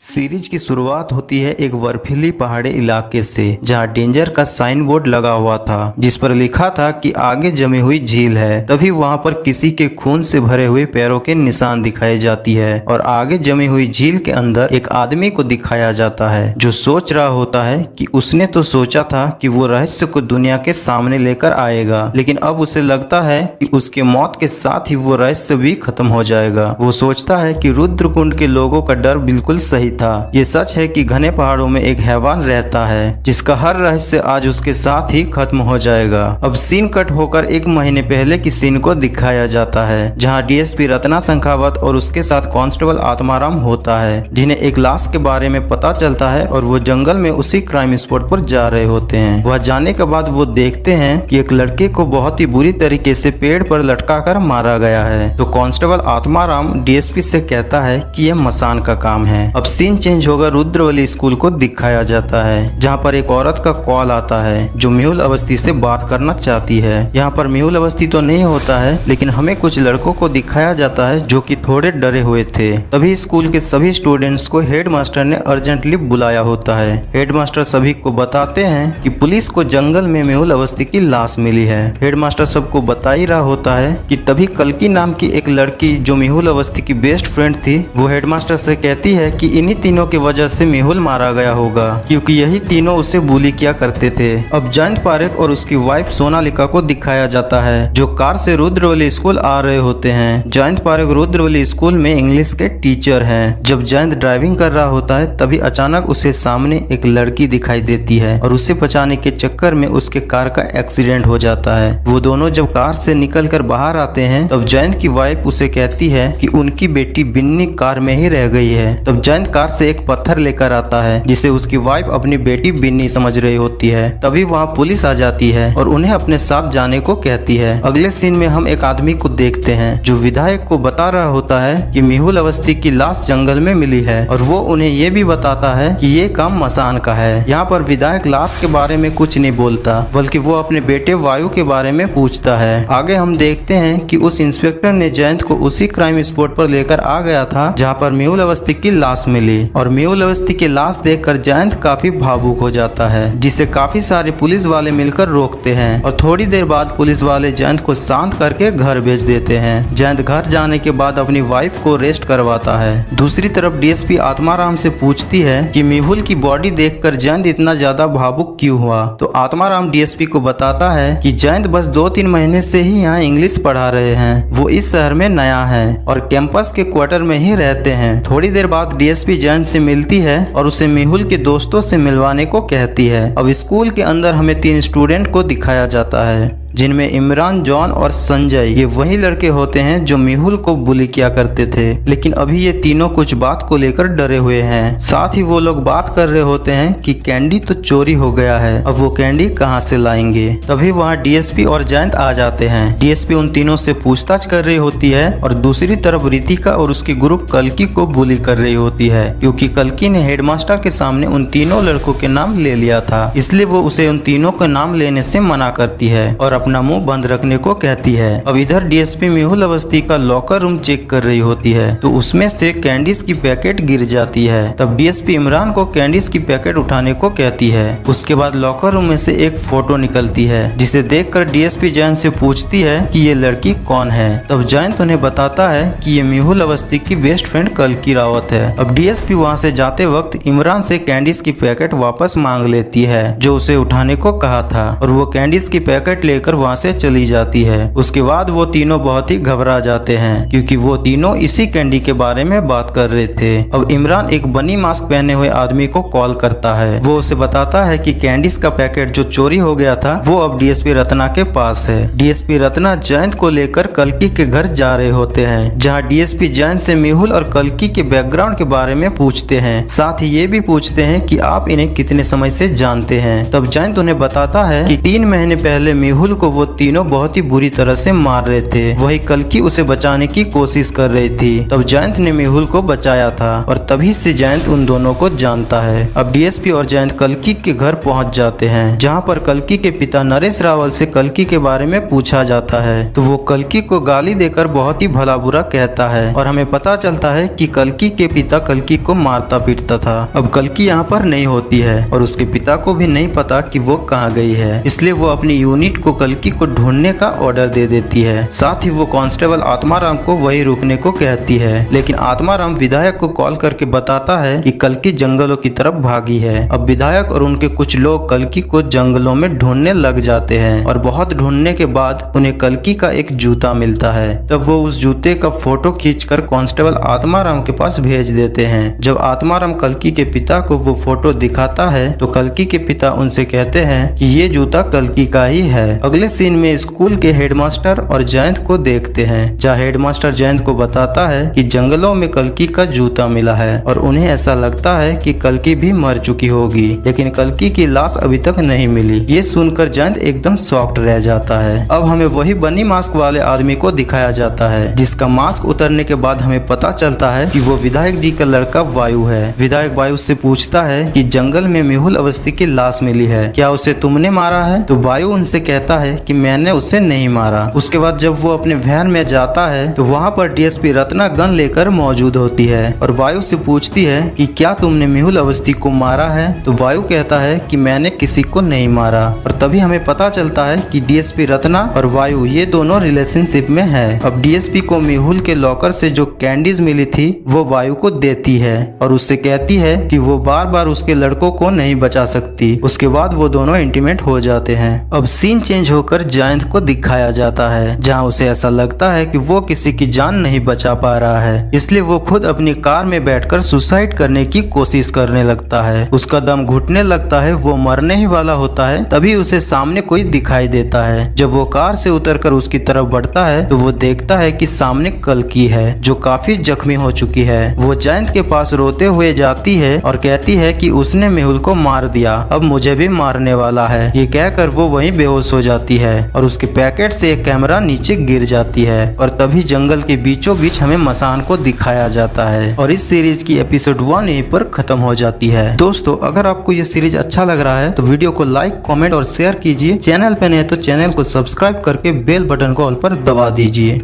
Series की शुरुआत होती है एक बर्फीली पहाड़ी इलाके से, जहां डेंजर का साइन बोर्ड लगा हुआ था जिस पर लिखा था कि आगे जमी हुई झील है। तभी वहां पर किसी के खून से भरे हुए पैरों के निशान दिखाई जाती है और आगे जमी हुई झील के अंदर एक आदमी को दिखाया जाता है जो सोच रहा होता है कि उसने तो सोचा था कि वो रहस्य को दुनिया के सामने लेकर आएगा, लेकिन अब उसे लगता है कि उसके मौत के साथ ही वो रहस्य भी खत्म हो जाएगा। वो सोचता है कि रुद्रकुंड के लोगों का डर बिल्कुल सही था। ये सच है कि घने पहाड़ों में एक हैवान रहता है जिसका हर रहस्य आज उसके साथ ही खत्म हो जाएगा। अब सीन कट होकर एक महीने पहले की सीन को दिखाया जाता है, जहां डीएसपी रत्ना संखावत और उसके साथ कांस्टेबल आत्माराम होता है, जिन्हें एक लाश के बारे में पता चलता है और वो जंगल में उसी क्राइम स्पॉट पर जा रहे होते हैं। वह जाने के बाद वो देखते हैं कि एक लड़के को बहुत ही बुरी तरीके से पेड़ पर लटका कर मारा गया है। तो कांस्टेबल आत्माराम डीएसपी से कहता है कि यह मसान का काम है। अब सीन चेंज होकर रुद्रवली स्कूल को दिखाया जाता है, जहां पर एक औरत का कॉल आता है जो मेहुल अवस्थी से बात करना चाहती है। यहाँ पर मेहुल अवस्थी तो नहीं होता है, लेकिन हमें कुछ लड़कों को दिखाया जाता है जो कि थोड़े डरे हुए थे। तभी स्कूल के सभी स्टूडेंट्स को हेडमास्टर ने अर्जेंटली बुलाया होता है। हेडमास्टर सभी को बताते हैं कि पुलिस को जंगल में मेहुल अवस्थी की लाश मिली है। हेडमास्टर सबको बता ही रहा होता है कि तभी कल्की नाम की एक लड़की जो मेहुल अवस्थी की बेस्ट फ्रेंड थी, वो हेडमास्टर से कहती है कि इन्हीं तीनों की वजह से मेहुल मारा गया होगा, क्योंकि यही तीनों उसे बुली किया करते थे। अब जयंत पारेख और उसकी वाइफ सोनालिका को दिखाया जाता है जो कार से रुद्रवली स्कूल आ रहे होते हैं। जयंत पारेख रुद्रवली स्कूल में इंग्लिश के टीचर हैं। जब जयंत ड्राइविंग कर रहा होता है तभी अचानक उसे सामने एक लड़की दिखाई देती है और उसे बचाने के चक्कर में उसके कार का एक्सीडेंट हो जाता है। वो दोनों जब कार से निकल कर बाहर आते हैं तब जयंत की वाइफ उसे कहती है कि उनकी बेटी बिन्नी कार में ही रह गई है। तब जयंत कार से एक पत्थर लेकर आता है जिसे उसकी वाइफ अपनी बेटी बिन्नी समझ रही होती है। तभी वहाँ पुलिस आ जाती है और उन्हें अपने साथ जाने को कहती है। अगले सीन में हम एक आदमी को देखते हैं जो विधायक को बता रहा होता है कि मेहुल अवस्थी की लाश जंगल में मिली है और वो उन्हें ये भी बताता है कि ये काम मसान का है। यहाँ पर विधायक लाश के बारे में कुछ नहीं बोलता, बल्कि वो अपने बेटे वायु के बारे में पूछता है। आगे हम देखते हैं कि उस इंस्पेक्टर ने जयंत को उसी क्राइम स्पॉट पर लेकर आ गया था जहाँ पर मेहुल अवस्थी की लाश मिली, और मेहुल अवस्थी की लाश देखकर जयंत काफी भावुक हो जाता है, जिसे काफी सारे पुलिस वाले मिलकर रोकते हैं और थोड़ी देर बाद पुलिस वाले जयंत को शांत करके घर भेज देते हैं। जयंत घर जाने के बाद अपनी वाइफ को रेस्ट करवाता है। दूसरी तरफ डीएसपी आत्माराम से पूछती है कि मेहुल की बॉडी देखकर जयंत इतना ज्यादा भावुक क्यों हुआ। तो आत्माराम डीएसपी को बताता है कि जयंत बस 2-3 महीने से ही यहाँ इंग्लिश पढ़ा रहे हैं। वो इस शहर में नया है और कैंपस के क्वार्टर में ही रहते हैं। थोड़ी देर बाद डीएसपी जयंत से मिलती है और उसे मेहुल के दोस्तों से मिलवाने को कहती है। अब स्कूल के अंदर हमें 3 स्टूडेंट को दिखाया जाता है, जिनमें इमरान, जॉन और संजय, ये वही लड़के होते हैं जो मेहुल को बुली किया करते थे। लेकिन अभी ये तीनों कुछ बात को लेकर डरे हुए हैं। साथ ही वो लोग बात कर रहे होते हैं कि कैंडी तो चोरी हो गया है, अब वो कैंडी कहाँ से लाएंगे। तभी वहाँ डीएसपी और जयंत आ जाते हैं। डीएसपी उन तीनों से पूछताछ कर रही होती है और दूसरी तरफ रितिका और उसकी ग्रुप कल्की को बुली कर रही होती है, क्योंकि कल्की ने हेडमास्टर के सामने उन तीनों लड़कों के नाम ले लिया था, इसलिए वो उसे उन तीनों के नाम लेने से मना करती है और अपना मुंह बंद रखने को कहती है। अब इधर डीएसपी मेहुल अवस्थी का लॉकर रूम चेक कर रही होती है तो उसमें से कैंडीज की पैकेट गिर जाती है। तब डीएसपी इमरान को कैंडीज की पैकेट उठाने को कहती है। उसके बाद लॉकर रूम में से एक फोटो निकलती है, जिसे देखकर डीएसपी जयंत से पूछती है कि ये लड़की कौन है। तब जयंत उन्हें बताता है कि ये मेहुल अवस्थी की बेस्ट फ्रेंड कल्की रावत है। अब डीएसपी वहाँ से जाते वक्त इमरान से कैंडीज की पैकेट वापस मांग लेती है जो उसे उठाने को कहा था, और वो कैंडीज की पैकेट लेकर वहाँ से चली जाती है। उसके बाद वो तीनों बहुत ही घबरा जाते हैं, क्योंकि वो तीनों इसी कैंडी के बारे में बात कर रहे थे। अब इमरान एक बनी मास्क पहने हुए आदमी को कॉल करता है। वो उसे बताता है कि कैंडीज का पैकेट जो चोरी हो गया था वो अब डीएसपी रत्ना के पास है। डीएसपी रत्ना जयंत को लेकर कल्की के घर जा रहे होते हैं, जहाँ डीएसपी जयंत से मेहुल और कल्की के बैकग्राउंड के बारे में पूछते हैं। साथ ही ये भी पूछते हैं कि आप इन्हें कितने समय से जानते हैं। तब जयंत उन्हें बताता है कि 3 महीने पहले मेहुल को को वो तीनों बहुत ही बुरी तरह से मार रहे थे। वही कल्कि उसे बचाने की कोशिश कर रही थी। तब जयंत ने मेहुल को बचाया था और तभी से जयंत उन दोनों को जानता है। अब डीएसपी और जयंत कल्कि के घर पहुंच जाते हैं, जहां पर कल्कि के पिता नरेश रावल से कल्कि के बारे में पूछा जाता है तो वो कल्कि को गाली देकर बहुत ही भला बुरा कहता है और हमें पता चलता है कि कल्कि के पिता कल्कि को मारता पीटता था। अब कल्कि यहाँ पर नहीं होती है और उसके पिता को भी नहीं पता कि वो कहाँ गई है, इसलिए वो अपनी यूनिट को कल्कि को ढूंढने का ऑर्डर दे देती है। साथ ही वो कांस्टेबल आत्माराम को वही रुकने को कहती है, लेकिन आत्माराम विधायक को कॉल करके बताता है कि कल्कि जंगलों की तरफ भागी है। अब विधायक और उनके कुछ लोग कल्कि को जंगलों में ढूंढने लग जाते हैं और बहुत ढूंढने के बाद उन्हें कल्कि का एक जूता मिलता है। तब वो उस जूते का फोटो खींचकर कांस्टेबल आत्माराम के पास भेज देते हैं। जब आत्माराम कल्कि के पिता को वो फोटो दिखाता है तो कल्कि के पिता उनसे कहते हैं कि ये जूता कल्कि का ही है। अगले सीन में स्कूल के हेडमास्टर और जयंत को देखते हैं, जहाँ हेडमास्टर जयंत को बताता है कि जंगलों में कल्कि का जूता मिला है और उन्हें ऐसा लगता है कि कल्कि भी मर चुकी होगी, लेकिन कल्कि की लाश अभी तक नहीं मिली। ये सुनकर जयंत एकदम शॉक्ड रह जाता है। अब हमें वही बनी मास्क वाले आदमी को दिखाया जाता है, जिसका मास्क उतरने के बाद हमें पता चलता है कि वो विधायक जी का लड़का वायु है। विधायक वायु से पूछता है कि जंगल में मेहुल अवस्थी की लाश मिली है, क्या उसे तुमने मारा है? तो वायु उनसे कहता है कि मैंने उसे नहीं मारा। उसके बाद जब वो अपने वैन में जाता है तो वहाँ पर डीएसपी रत्ना गन लेकर मौजूद होती है और वायु से पूछती है कि क्या तुमने मेहुल अवस्थी को मारा है? तो वायु कहता है कि मैंने किसी को नहीं मारा। और तभी हमें पता चलता है कि डीएसपी रत्ना और वायु ये दोनों रिलेशनशिप में है। अब डीएसपी को मेहुल के लॉकर से जो कैंडीज मिली थी वो वायु को देती है और उससे कहती है कि वो बार बार उसके लड़कों को नहीं बचा सकती। उसके बाद वो दोनों इंटीमेट हो जाते हैं। अब सीन चेंज होकर जयंत को दिखाया जाता है, जहाँ उसे ऐसा लगता है कि वो किसी की जान नहीं बचा पा रहा है, इसलिए वो खुद अपनी कार में बैठकर सुसाइड करने की कोशिश करने लगता है। उसका दम घुटने लगता है, वो मरने ही वाला होता है। तभी उसे सामने कोई दिखाई देता है। जब वो कार से उतरकर उसकी तरफ बढ़ता है तो वो देखता है कि सामने कल्कि है, जो काफी जख्मी हो चुकी है। वो जयंत के पास रोते हुए जाती है और कहती है कि उसने मेहुल को मार दिया, अब मुझे भी मारने वाला है। ये कहकर वो वहीं बेहोश हो जाती है और उसके पैकेट से एक कैमरा नीचे गिर जाती है और तभी जंगल के बीचों बीच हमें मसान को दिखाया जाता है और इस सीरीज की एपिसोड 1 यहीं पर खत्म हो जाती है। दोस्तों, अगर आपको ये सीरीज अच्छा लग रहा है तो वीडियो को लाइक, कमेंट और शेयर कीजिए। चैनल पे नए तो चैनल को सब्सक्राइब करके बेल बटन को ऑल पर दबा दीजिए।